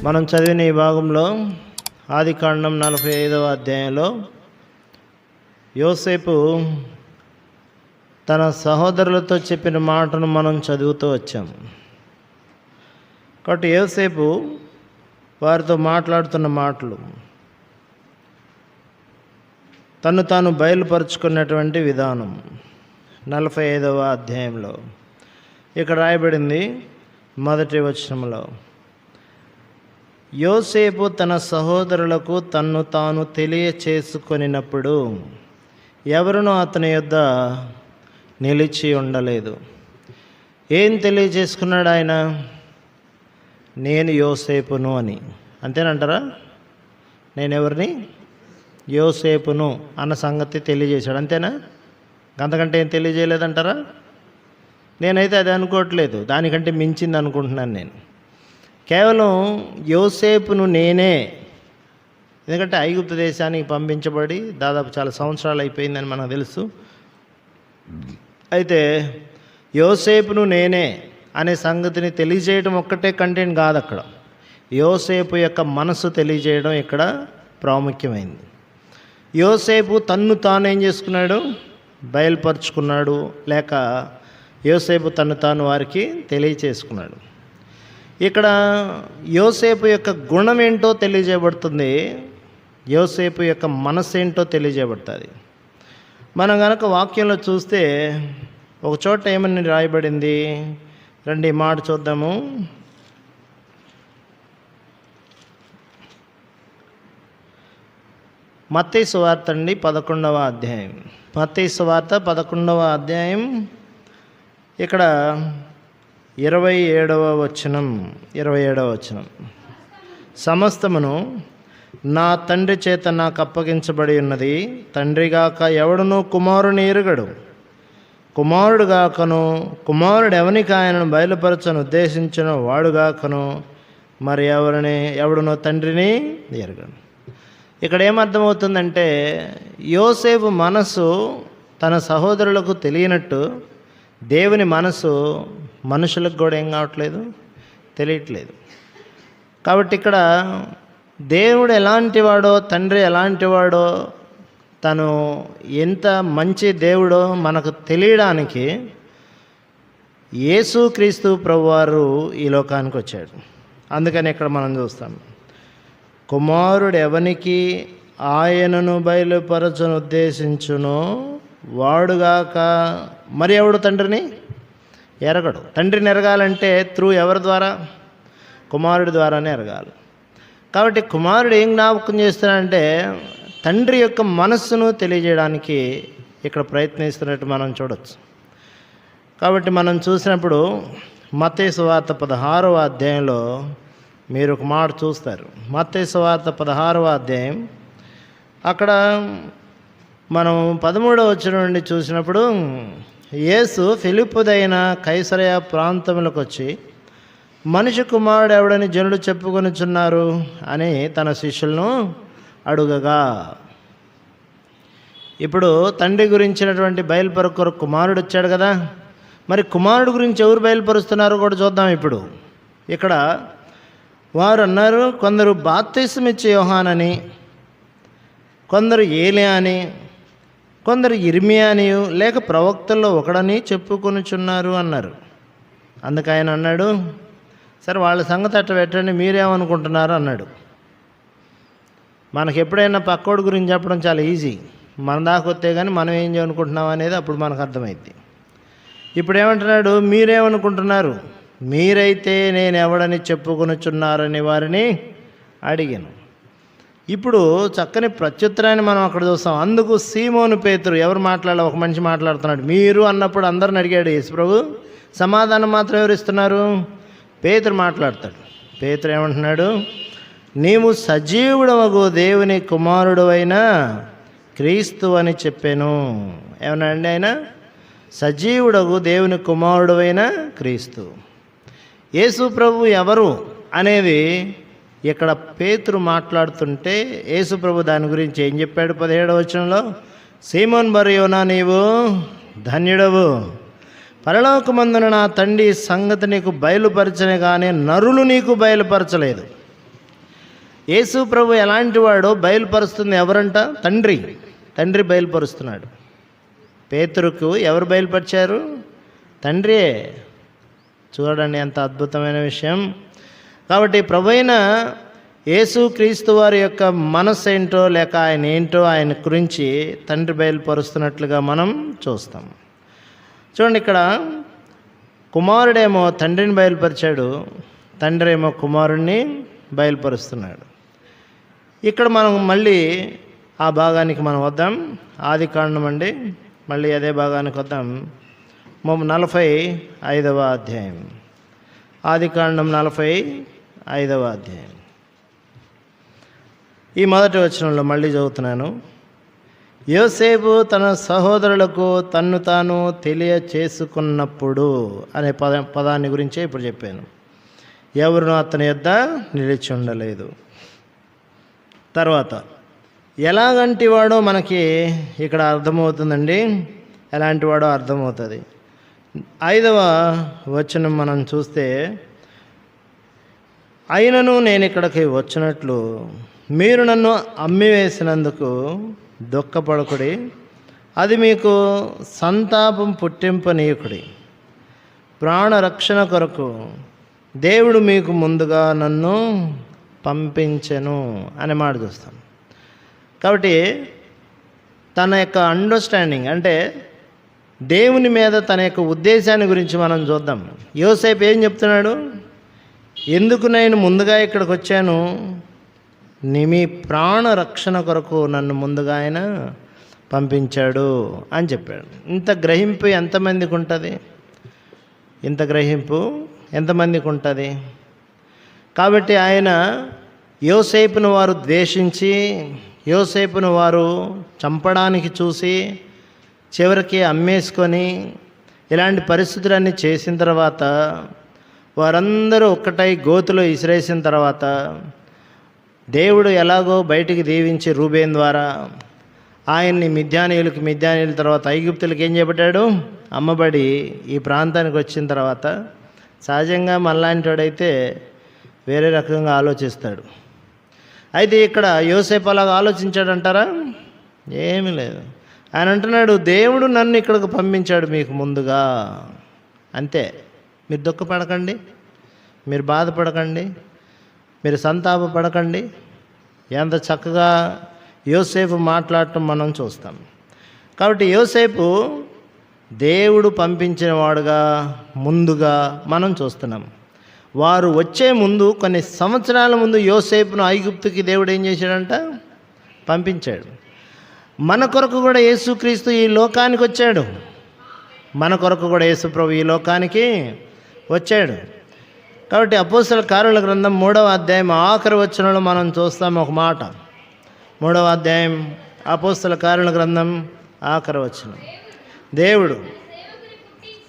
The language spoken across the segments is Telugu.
మనం చదివిన ఈ భాగంలో ఆదికాండం 45వ అధ్యాయంలో యోసేపు తన సహోదరులతో చెప్పిన మాటను మనం చదువుతూ వచ్చాం. కాబట్టి యోసేపు వారితో మాట్లాడుతున్న మాటలు, తను తాను బయలుపరుచుకున్నటువంటి విధానం 45వ అధ్యాయంలో ఇక్కడ రాయబడింది. మొదటి వచనంలో, యోసేపు తన సహోదరులకు తన్ను తాను తెలియచేసుకొనినప్పుడు ఎవరునూ అతని యొద్ద నిలిచి ఉండలేదు. ఏం తెలియచేసుకున్నాడు ఆయన? నేను యోసేపును అని. అంతేనంటారా? నేనెవరిని? యోసేపును అన్న సంగతి తెలియజేశాడు. అంతేనా? అంతకంటే ఏం తెలియజేయలేదంటారా? నేనైతే అది అనుకోవట్లేదు, దానికంటే మించింది అనుకుంటున్నాను నేను. కేవలం యోసేపును నేనే, ఎందుకంటే ఐగుప్తు దేశానికి పంపించబడి దాదాపు చాలా సంవత్సరాలు అయిపోయిందని మనకు తెలుసు. అయితే యోసేపును నేనే అనే సంగతిని తెలియజేయడం ఒక్కటే కంటెంట్ కాదు, అక్కడ యోసేపు యొక్క మనసు తెలియజేయడం ఇక్కడ ప్రాముఖ్యమైంది. యోసేపు తన్ను తాను ఏం చేసుకున్నాడు? బయలుపరుచుకున్నాడు, లేక యోసేపు తన్ను తాను వారికి తెలియచేసుకున్నాడు. ఇక్కడ యోసేపు యొక్క గుణం ఏంటో తెలియజేయబడుతుంది, యోసేపు యొక్క మనసు ఏంటో తెలియజేయబడుతుంది. మనం కనుక వాక్యంలో చూస్తే ఒక చోట ఏమని రాయబడింది, రండి ఈ మాట చూద్దాము. మత్తయి సువార్త అండి 11వ అధ్యాయం. మత్తయి సువార్త 11వ అధ్యాయం ఇక్కడ 27వ వచనం. సమస్తమును నా తండ్రి చేత నాకు అప్పగించబడి ఉన్నది. తండ్రిగాక ఎవడునూ కుమారుని ఎరుగడు, కుమారుడుగాకను కుమారుడు ఎవనికి ఆయనను బయలుపరచను ఉద్దేశించిన వాడుగాకను మరి ఎవడునో తండ్రిని ఎరుగడు. ఇక్కడ ఏమర్థమవుతుందంటే, యోసేపు మనసు తన సహోదరులకు తెలియనట్టు దేవుని మనసు మనుషులకు కూడా ఏం కావట్లేదు, తెలియట్లేదు. కాబట్టి ఇక్కడ దేవుడు ఎలాంటివాడో, తండ్రి ఎలాంటివాడో, తను ఎంత మంచి దేవుడో మనకు తెలియడానికి యేసుక్రీస్తు ప్రభువారు ఈ లోకానికి వచ్చాడు. అందుకని ఇక్కడ మనం చూస్తాం, కుమారుడు ఎవనికి ఆయనను బయలుపరచను ఉద్దేశించునో వాడుగాక మరి ఎవడు తండ్రిని ఎరగడు. తండ్రిని ఎరగాలంటే త్రూ ఎవరి ద్వారా? కుమారుడి ద్వారానే ఎరగాలి. కాబట్టి కుమారుడు ఏం జ్ఞాపకం చేస్తున్నాడంటే తండ్రి యొక్క మనస్సును తెలియజేయడానికి ఇక్కడ ప్రయత్నిస్తున్నట్టు మనం చూడవచ్చు. కాబట్టి మనం చూసినప్పుడు మత్తయి సువార్త 16వ అధ్యాయంలో మీరు ఒక మాట చూస్తారు. మత్తయి సువార్త 16వ అధ్యాయం అక్కడ మనం 13వ వచనం నుండి చూసినప్పుడు, యేసు ఫిలిప్పుదైన కైసరయ ప్రాంతములకు వచ్చి మనిషి కుమారుడు ఎవడని జనులు చెప్పుకొనుచున్నారు అని తన శిష్యులను అడుగగా, ఇప్పుడు తండ్రి గురించినటువంటి బయలుపరకొరకు కుమారుడు వచ్చాడు కదా, మరి కుమారుడు గురించి ఎవరు బయలుపరుస్తున్నారో కూడా చూద్దాం. ఇప్పుడు ఇక్కడ వారు అన్నారు, కొందరు బాప్తిసమిచ్చే యోహానని, కొందరు ఏలియా అని, కొందరు ఇర్మియా అని, లేక ప్రవక్తల్లో ఒకడని చెప్పుకొనుచున్నారు అన్నారు. అందుకు ఆయన అన్నాడు, సరే వాళ్ళ సంగతి అట్ట పెట్టండి, మీరేమనుకుంటున్నారు అన్నాడు. మనకు ఎప్పుడైనా పక్కోడి గురించి చెప్పడం చాలా ఈజీ, మన దాకా వస్తే కానీ మనం ఏం చేయనుకుంటున్నాం అనేది అప్పుడు మనకు అర్థమైంది. ఇప్పుడు ఏమంటున్నాడు? మీరేమనుకుంటున్నారు? మీరైతే నేను ఎవడని చెప్పుకొనుచున్నారని వారిని అడిగాను. ఇప్పుడు చక్కని ప్రత్యుత్తరాన్ని మనం అక్కడ చూస్తాం. అందుకు సీమోను పేతురు, ఎవరు మాట్లాడాలి? ఒక మనిషి మాట్లాడుతున్నాడు. మీరు అన్నప్పుడు అందరిని అడిగాడు యేసుప్రభు, సమాధానం మాత్రం ఎవరు ఇస్తున్నారు? పేతురు మాట్లాడతాడు. పేతురు ఏమంటున్నాడు? నీవు సజీవుడవగు దేవుని కుమారుడు అయిన క్రీస్తు అని చెప్పాను. ఏమన్నా అండి ఆయన? సజీవుడగు దేవుని కుమారుడు అయిన క్రీస్తు. యేసు ప్రభు ఎవరు అనేది ఇక్కడ పేతురు మాట్లాడుతుంటే యేసు ప్రభు దాని గురించి ఏం చెప్పాడు? 17వ వచనంలో, సీమోన్ బర్యోనా నీవు ధన్యుడవు, పరలోకమందున నా తండ్రి సంగతి నీకు బయలుపరచనే కానీ నరులు నీకు బయలుపరచలేదు. యేసు ప్రభు ఎలాంటి వాడో బయలుపరుస్తుంది ఎవరంట? తండ్రి బయలుపరుస్తున్నాడు. పేతురుకు ఎవరు బయలుపరిచారు? తండ్రియే. చూడండి ఎంత అద్భుతమైన విషయం. కాబట్టి ప్రభువైన యేసుక్రీస్తు వారి యొక్క మనస్సు ఏంటో లేక ఆయన ఏంటో ఆయన గురించి తండ్రి బయలుపరుస్తున్నట్లుగా మనం చూస్తాం. చూడండి, ఇక్కడ కుమారుడేమో తండ్రిని బయలుపరిచాడు, తండ్రి ఏమో కుమారుడిని బయలుపరుస్తున్నాడు. ఇక్కడ మనం మళ్ళీ ఆ భాగానికి మనం వద్దాం. ఆదికాండం అండి, మళ్ళీ అదే భాగానికి వద్దాం. 45వ అధ్యాయం. ఆదికాండం 45వ అధ్యాయం. ఈ మొదటి వచనంలో మళ్ళీ చదువుతున్నాను. యోసేపు తన సహోదరులకు తన్ను తాను తెలియచేసుకున్నప్పుడు అనే పదాన్ని గురించే ఇప్పుడు చెప్పాను. ఎవరునూ అతని యొద్ద నిలిచి ఉండలేదు. తర్వాత ఎలాగంటి వాడో మనకి ఇక్కడ అర్థమవుతుందండి. ఎలాంటి వాడో అర్థమవుతుంది. 5వ వచనం మనం చూస్తే, అయినను నేను ఇక్కడికి వచ్చినట్లు మీరు నన్ను అమ్మివేసినందుకు దుఃఖపడకుడి, అది మీకు సంతాపం పుట్టింపనీయకుడి. ప్రాణరక్షణ కొరకు దేవుడు మీకు ముందుగా నన్ను పంపించెను అనే మాట చూస్తాం. కాబట్టి తన యొక్క అండర్స్టాండింగ్ అంటే దేవుని మీద తన యొక్క ఉద్దేశాన్ని గురించి మనం చూద్దాం. యోసేపు ఏం చెప్తున్నాడు? ఎందుకు నేను ముందుగా ఇక్కడికి వచ్చాను? మీ ప్రాణ రక్షణ కొరకు నన్ను ముందుగా ఆయన పంపించాడు అని చెప్పాడు. ఇంత గ్రహింపు ఎంతమందికి ఉంటుంది? ఇంత గ్రహింపు ఎంతమందికి ఉంటుంది? కాబట్టి ఆయన యోసేపును వారు ద్వేషించి, యోసేపును వారు చంపడానికి చూసి, చివరికి అమ్మేసుకొని ఇలాంటి పరిస్థితులన్నీ చేసిన తర్వాత, వారందరూ ఒక్కటై గోతులో ఇసిరేసిన తర్వాత, దేవుడు ఎలాగో బయటికి దీవించి రూబేన్ ద్వారా ఆయన్ని మిద్యానీయుల తర్వాత ఐగుప్తులకు ఏం చేపట్టాడు? అమ్మబడి ఈ ప్రాంతానికి వచ్చిన తర్వాత సహజంగా మనలాంటి వాడైతే వేరే రకంగా ఆలోచిస్తాడు. అయితే ఇక్కడ యోసేపు అలాగా ఆలోచించాడంటారా? ఏమీ లేదు. ఆయన అంటున్నాడు, దేవుడు నన్ను ఇక్కడికి పంపించాడు మీకు ముందుగా, అంతే. మీరు దుఃఖపడకండి, మీరు బాధపడకండి, మీరు సంతాపపడకండి. ఎంత చక్కగా యోసేపు మాట్లాడటం మనం చూస్తాం. కాబట్టి యోసేపు దేవుడు పంపించిన వాడుగా ముందుగా మనం చూస్తున్నాం. వారు వచ్చే ముందు కొన్ని సంవత్సరాల ముందు యోసేపును ఐగుప్తుకి దేవుడు ఏం చేశాడంట? పంపించాడు. మన కొరకు కూడా యేసుక్రీస్తు ఈ లోకానికి వచ్చాడు. మన కొరకు కూడా యేసు ప్రభు ఈ లోకానికి వచ్చాడు. కాబట్టి అపోస్తల కార్యాల గ్రంథం 3వ అధ్యాయం ఆఖరి వచనంలో మనం చూస్తాం ఒక మాట. 3వ అధ్యాయం అపోస్తల కార్యాల గ్రంథం ఆఖరి వచనం. దేవుడు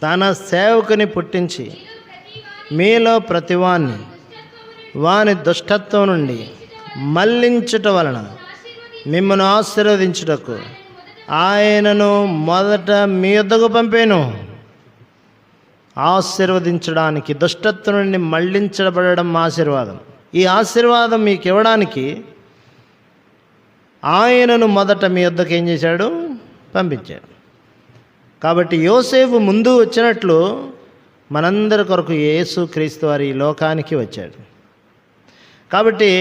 తన సేవకుని పుట్టించి మీలో ప్రతివాన్ని వాని దుష్టత్వం నుండి మళ్లించుట వలన మిమ్మల్ని ఆశీర్వదించుటకు ఆయనను మొదట మీ యొద్దకు పంపాను. ఆశీర్వదించడానికి, దుష్టత్వం నుండి మళ్లించబడడం ఆశీర్వాదం. ఈ ఆశీర్వాదం మీకు ఇవ్వడానికి ఆయనను మొదట మీ యొద్దకు ఏం చేశాడు? పంపించాడు. కాబట్టి యోసేపు ముందు వచ్చినట్లు మనందరి కొరకు యేసుక్రీస్తు వారి ఈ లోకానికి వచ్చాడు. కాబట్టి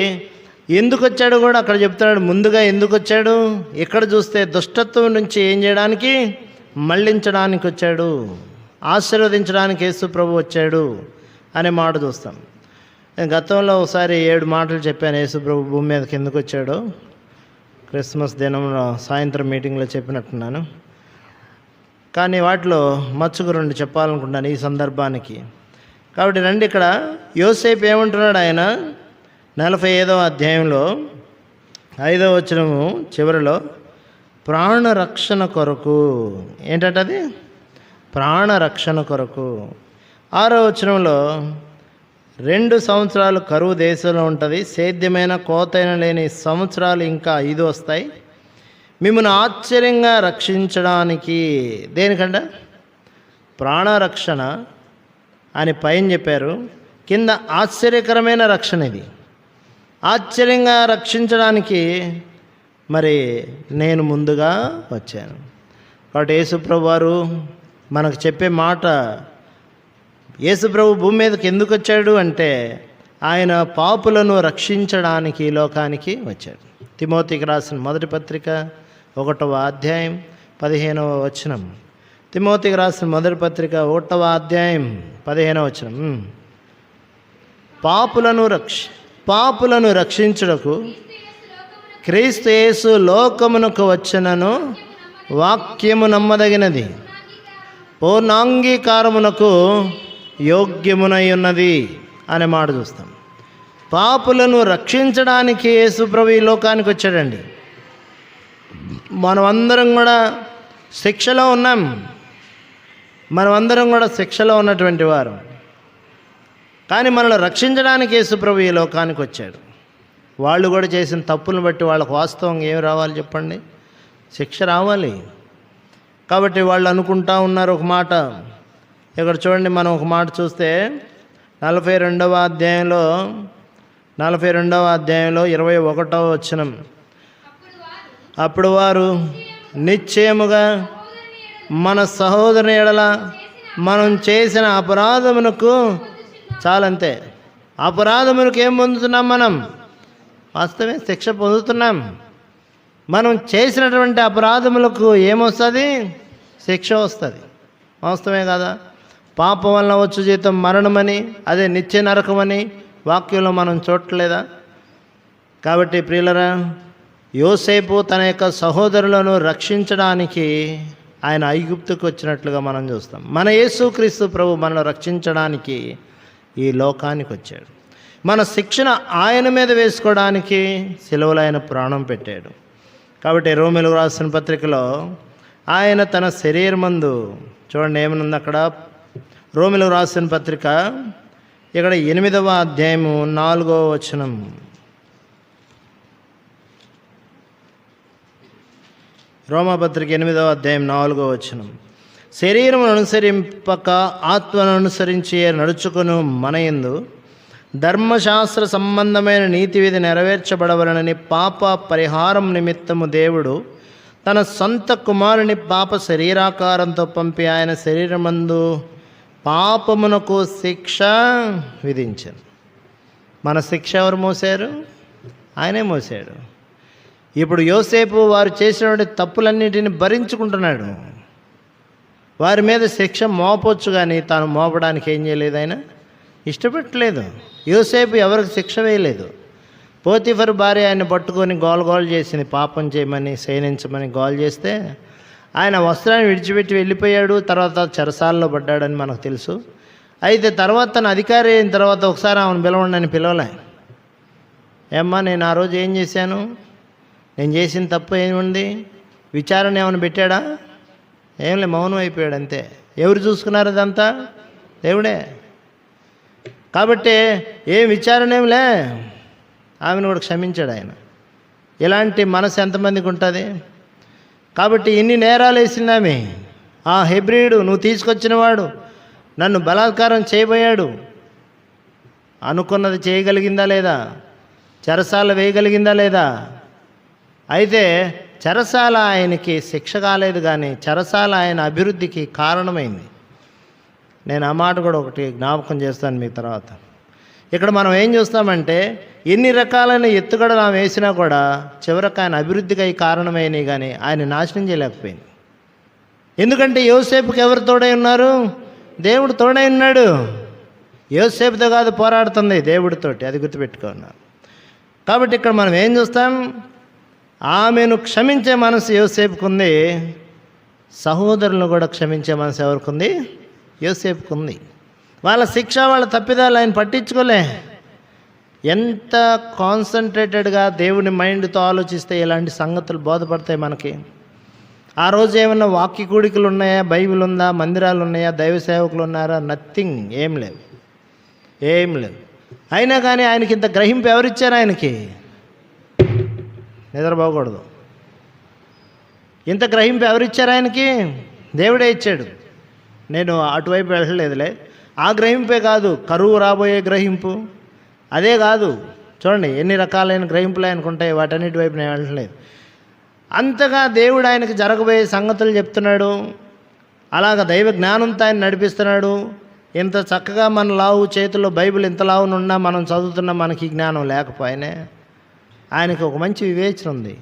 ఎందుకు వచ్చాడు కూడా అక్కడ చెప్తున్నాడు. ముందుగా ఎందుకు వచ్చాడు? ఇక్కడ చూస్తే దుష్టత్వం నుంచి ఏం చేయడానికి? మళ్లించడానికి వచ్చాడు. ఆశీర్వదించడానికి యేసు ప్రభు వచ్చాడు అనే మాట చూస్తాం. నేను గతంలో ఒకసారి 7 మాటలు చెప్పాను యేసు ప్రభు భూమి మీదకి ఎందుకు వచ్చాడో. క్రిస్మస్ దినంలో సాయంత్రం మీటింగ్లో చెప్పినట్టున్నాను. కానీ వాటిలో మచ్చుకు 2 చెప్పాలనుకుంటున్నాను ఈ సందర్భానికి. కాబట్టి రండి, ఇక్కడ యోసేపు ఏమంటున్నాడు? ఆయన 45వ అధ్యాయంలో 5వ వచనము చివరిలో ప్రాణరక్షణ కొరకు, ఏంటంటే ప్రాణరక్షణ కొరకు. 6వ వచనంలో 2 సంవత్సరాలు కరువు దేశంలో ఉంటుంది, సేద్యమైన కోతైన లేని సంవత్సరాలు ఇంకా 5 వస్తాయి, మిమ్మల్ని ఆశ్చర్యంగా రక్షించడానికి. దేనికంట? ప్రాణరక్షణ అని పైన చెప్పారు, కింద ఆశ్చర్యకరమైన రక్షణ. ఇది ఆశ్చర్యంగా రక్షించడానికి మరి నేను ముందుగా వచ్చాను. కాబట్టి యేసుప్రభు వారు మనకు చెప్పే మాట, యేసుప్రభు భూమి మీదకి ఎందుకు వచ్చాడు అంటే ఆయన పాపులను రక్షించడానికి ఈ లోకానికి వచ్చాడు. తిమోతికి రాసిన మొదటి పత్రిక 1వ అధ్యాయం 15వ వచనం. తిమోతికి రాసిన మొదటి పత్రిక 1వ అధ్యాయం 15వ వచనం. పాపులను రక్షించుటకు క్రీస్తు యేసు లోకమునకు వచ్చనను వాక్యము నమ్మదగినది, పూర్ణాంగీకారమునకు యోగ్యమునై ఉన్నది అనే మాట చూస్తాం. పాపులను రక్షించడానికి యేసు ప్రభు ఈ లోకానికి వచ్చాడండి. మనమందరం కూడా శిక్షలో ఉన్నాం. మనమందరం కూడా శిక్షలో ఉన్నటువంటి వారు. కానీ మనల్ని రక్షించడానికి యేసు ప్రభు ఈ లోకానికి వచ్చాడు. వాళ్ళు కూడా చేసిన తప్పులను బట్టి వాళ్ళకు వాస్తవంగా ఏమి రావాలి చెప్పండి? శిక్ష రావాలి. కాబట్టి వాళ్ళు అనుకుంటా ఉన్నారు ఒక మాట. ఇక్కడ చూడండి, మనం ఒక మాట చూస్తే 42వ అధ్యాయంలో 21వ వచనం. అప్పుడు వారు నిశ్చయముగా మన సహోదరుని ఎడల మనం చేసిన అపరాధమునకు, చాలంతే, అపరాధమునకు ఏం పొందుతున్నాం? మనం వాస్తవమే శిక్ష పొందుతున్నాం. మనం చేసినటువంటి అపరాధములకు ఏమొస్తుంది? శిక్ష వస్తుంది. వాస్తవమే కదా? పాపం వలన వచ్చు జీతం మరణమని, అదే నిత్య నరకమని వాక్యంలో మనం చూడలేదా? కాబట్టి ప్రియులరా, యోసేపు తన యొక్క సహోదరులను రక్షించడానికి ఆయన ఐగుప్తుకు వచ్చినట్లుగా మనం చూస్తాం. మన యేసుక్రీస్తు ప్రభు మనల్ని రక్షించడానికి ఈ లోకానికి వచ్చాడు. మన శిక్షణ ఆయన మీద వేసుకోవడానికి సిలువలో ఆయన ప్రాణం పెట్టాడు. కాబట్టి రోమీయులకు రాసిన పత్రికలో ఆయన తన శరీరమందు, చూడండి ఏమనుంది అక్కడ, రోమీయులకు రాసిన పత్రిక ఇక్కడ 8వ అధ్యాయము 4వ వచనం. రోమాపత్రిక 8వ అధ్యాయం 4వ వచనం. శరీరమును అనుసరింపక ఆత్మను అనుసరించి నడుచుకును మనయందు ధర్మశాస్త్ర సంబంధమైన నీతి విధి నెరవేర్చబడవలనని పాప పరిహారం నిమిత్తము దేవుడు తన సొంత కుమారుని పాప శరీరాకారంతో పంపి ఆయన శరీరమందు పాపమునకు శిక్ష విధించాను. మన శిక్ష ఎవరు మోసారు? ఆయనే మోసాడు. ఇప్పుడు యోసేపు వారు చేసినటువంటి తప్పులన్నిటిని భరించుకుంటున్నాడు. వారి మీద శిక్ష మోపొచ్చు, కానీ తాను మోపడానికి ఏం చేయలేదు, ఆయన ఇష్టపెట్టలేదు. యోసేపు ఎవరికి శిక్ష వేయలేదు. పోతిఫర్ భార్య ఆయన పట్టుకొని గోల చేసింది, పాపం చేయమని, శయనించమని గోల చేస్తే ఆయన వస్త్రాన్ని విడిచిపెట్టి వెళ్ళిపోయాడు. తర్వాత చెరసాలలో పడ్డాడని మనకు తెలుసు. అయితే తర్వాత తన అధికారి అయిన తర్వాత ఒకసారి ఆమెను పిలవండి అని పిలవలే. ఏమ్మా, నేను ఆ రోజు ఏం చేశాను? నేను చేసిన తప్పు ఏముంది? విచారణ ఏమైనా పెట్టాడా? ఏం లే, మౌనం అయిపోయాడు అంతే. ఎవరు చూసుకున్నారు అదంతా? దేవుడే. కాబట్టి ఏం విచారణ ఏమిలే, ఆమెను కూడా క్షమించాడు ఆయన. ఇలాంటి మనసు ఎంతమందికి ఉంటుంది? కాబట్టి ఇన్ని నేరాలు వేసింది ఆమె. ఆ హెబ్రీయుడు, నువ్వు తీసుకొచ్చినవాడు నన్ను బలాత్కారం చేయబోయాడు, అనుకున్నది చేయగలిగిందా లేదా? చెరసాల వేయగలిగిందా లేదా? అయితే చెరసాల ఆయనకి శిక్ష కాలేదు, కానీ చెరసాల ఆయన అభివృద్ధికి కారణమైంది. నేను ఆ మాట కూడా ఒకటి జ్ఞాపకం చేస్తాను మీ తర్వాత. ఇక్కడ మనం ఏం చూస్తామంటే, ఎన్ని రకాలైన ఎత్తుగడలు ఆమె వేసినా కూడా చివరికి ఆయన అభివృద్ధికి అయి కారణమైనవి, కానీ ఆయన నాశనం చేయలేకపోయింది. ఎందుకంటే యోసేపుకి ఎవరు తోడై ఉన్నారు? దేవుడు తోడై ఉన్నాడు. యోసేపుతో కాదు పోరాడుతుంది, దేవుడితోటి. అది గుర్తుపెట్టుకున్నారు. కాబట్టి ఇక్కడ మనం ఏం చూస్తాం? ఆమెను క్షమించే మనసు యోసేపుకుంది, సహోదరులను కూడా క్షమించే మనసు ఎవరికుంది? యోసేపుకుంది. వాళ్ళ శిక్ష, వాళ్ళ తప్పిదాలు ఆయన పట్టించుకోలే. ఎంత కాన్సన్ట్రేటెడ్గా దేవుని మైండ్తో ఆలోచిస్తే ఇలాంటి సంగతులు బోధపడతాయి మనకి. ఆ రోజు ఏమన్నా వాక్య కూడికలు ఉన్నాయా? బైబిల్ ఉందా? మందిరాలు ఉన్నాయా? దైవ సేవకులు ఉన్నారా? నథింగ్, ఏం లేవు. అయినా కానీ ఆయనకి ఇంత గ్రహింపు ఎవరిచ్చారు? ఆయనకి నిద్రపోకూడదు. ఇంత గ్రహింపు ఎవరిచ్చారు ఆయనకి? దేవుడే ఇచ్చాడు. నేను అటువైపు వెళ్ళలేదులే. ఆ గ్రహింపే కాదు, కరువు రాబోయే గ్రహింపు, అదే కాదు, చూడండి ఎన్ని రకాలైన గ్రహింపులు ఆయనకు ఉంటాయి, వాటన్నిటి వైపు నేను వెళ్ళట్లేదు. అంతగా దేవుడు ఆయనకు జరగబోయే సంగతులు చెప్తున్నాడు. అలాగ దైవ జ్ఞానంతో ఆయన నడిపిస్తున్నాడు. ఇంత చక్కగా మన లావు చేతుల్లో బైబిల్ ఇంత లావునున్నా మనం చదువుతున్నా మనకి జ్ఞానం లేకపోయినా ఆయనకి ఒక మంచి వివేచన ఉంది.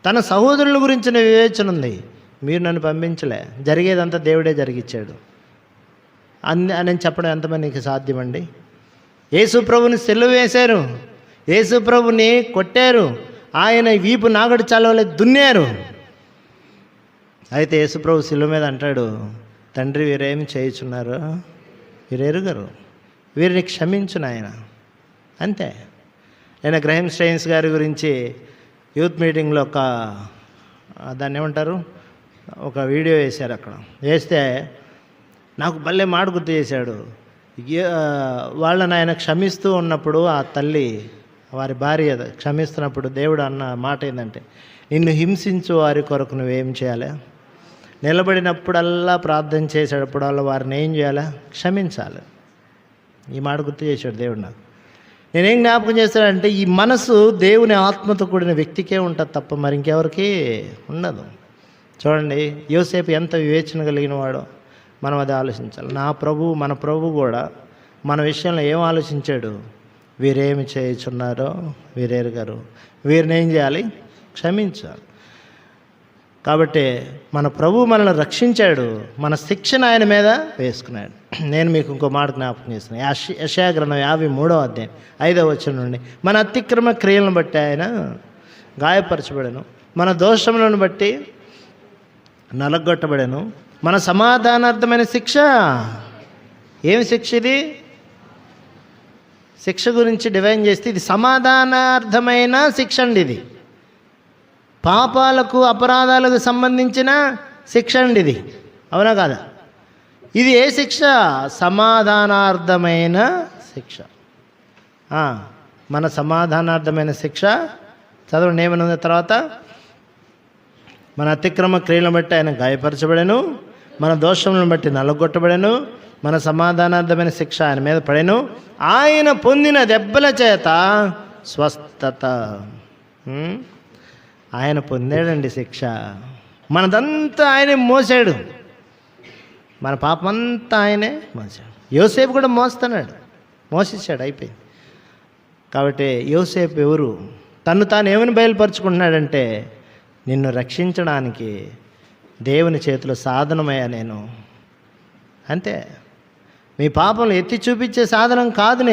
తన సహోదరుల గురించిన వివేచన ఉంది. మీరు నన్ను పంపించలే, జరిగేదంతా దేవుడే జరిగిచ్చాడు అని చెప్పడం ఎంతమందికి సాధ్యమండి? యేసు ప్రభుని సిలువ వేశారు, యేసు ప్రభుని కొట్టారు, ఆయన వీపు నాగడి చలవలే దున్నారు. అయితే యేసు ప్రభు సిలువ మీద అంటాడు, తండ్రి వీరేమి చేయుచున్నారు, వీరెరుగరు, వీరిని క్షమించును ఆయన. అంతే. నేను గ్రహం స్టెయిన్స్ గారి గురించి యూత్ మీటింగ్లో దాన్ని ఏమంటారు, ఒక వీడియో వేశారు. అక్కడ వేస్తే నాకు భలే మాట గుర్తు చేశాడు. వాళ్ళని ఆయన క్షమిస్తూ ఉన్నప్పుడు ఆ తల్లి వారి భార్య క్షమిస్తున్నప్పుడు దేవుడు అన్న మాట ఏంటంటే, నిన్ను హింసించు వారి కొరకు నువ్వేం చేయాలి? నిలబడినప్పుడల్లా ప్రార్థన చేసేటప్పుడల్లా వారిని ఏం చేయాలి? క్షమించాలి. ఈ మాట గుర్తు చేశాడు దేవుడు నాకు. నేనేం జ్ఞాపకం చేస్తానంటే, ఈ మనసు దేవుని ఆత్మతో కూడిన వ్యక్తికే ఉంటుంది తప్ప మరి ఇంకెవరికి ఉండదు. చూడండి యోసేపు ఎంత వివేచన కలిగిన వాడో మనం అది ఆలోచించాలి. మన ప్రభు కూడా మన విషయంలో ఏం ఆలోచించాడు? వీరేమి చేయుచున్నారో వీరెరుగరు, వీరిని ఏం చేయాలి? క్షమించాలి. కాబట్టి మన ప్రభు మనల్ని రక్షించాడు, మన శిక్షణ ఆయన మీద వేసుకున్నాడు. నేను మీకు ఇంకో మాట జ్ఞాపకం చేస్తున్నాను. యెషయా గ్రంథం 53వ అధ్యాయం 5వ వచనం నుండి, మన అతిక్రమ క్రియలను బట్టి ఆయన గాయపరచబడెను, మన దోషములను బట్టి నలగొట్టబడెను, మన సమాధానార్థమైన శిక్ష. ఏమి శిక్ష ఇది? శిక్ష గురించి డివైన్ చేస్తే ఇది సమాధానార్థమైన శిక్ష అండి. ఇది పాపాలకు అపరాధాలకు సంబంధించిన శిక్ష అండి ఇది, అవునా కాదా? ఇది ఏ శిక్ష? సమాధానార్థమైన శిక్ష. మన సమాధానార్థమైన శిక్ష చదవండి ఏమనుంది తర్వాత, మన అతిక్రమ క్రియలను బట్టి ఆయన గాయపరచబడెను, మన దోషములను బట్టి నల్లగొట్టబడెను, మన సమాధానార్థమైన శిక్ష ఆయన మీద పడెను, ఆయన పొందిన దెబ్బల చేత స్వస్థత. ఆయన పొందాడండి శిక్ష. మనదంతా ఆయనే మోసాడు, మన పాపమంతా ఆయనే మోసాడు. యోసేపు కూడా మోసేసాడు, అయిపోయింది. కాబట్టి యోసేపు ఎవరు? తను తాను ఏమని బయలుపరుచుకుంటున్నాడంటే, నిన్ను రక్షించడానికి దేవుని చేతిలో సాధనమయ్యా నేను. అంతే. మీ పాపంలో ఎత్తి చూపించే సాధనం కాదు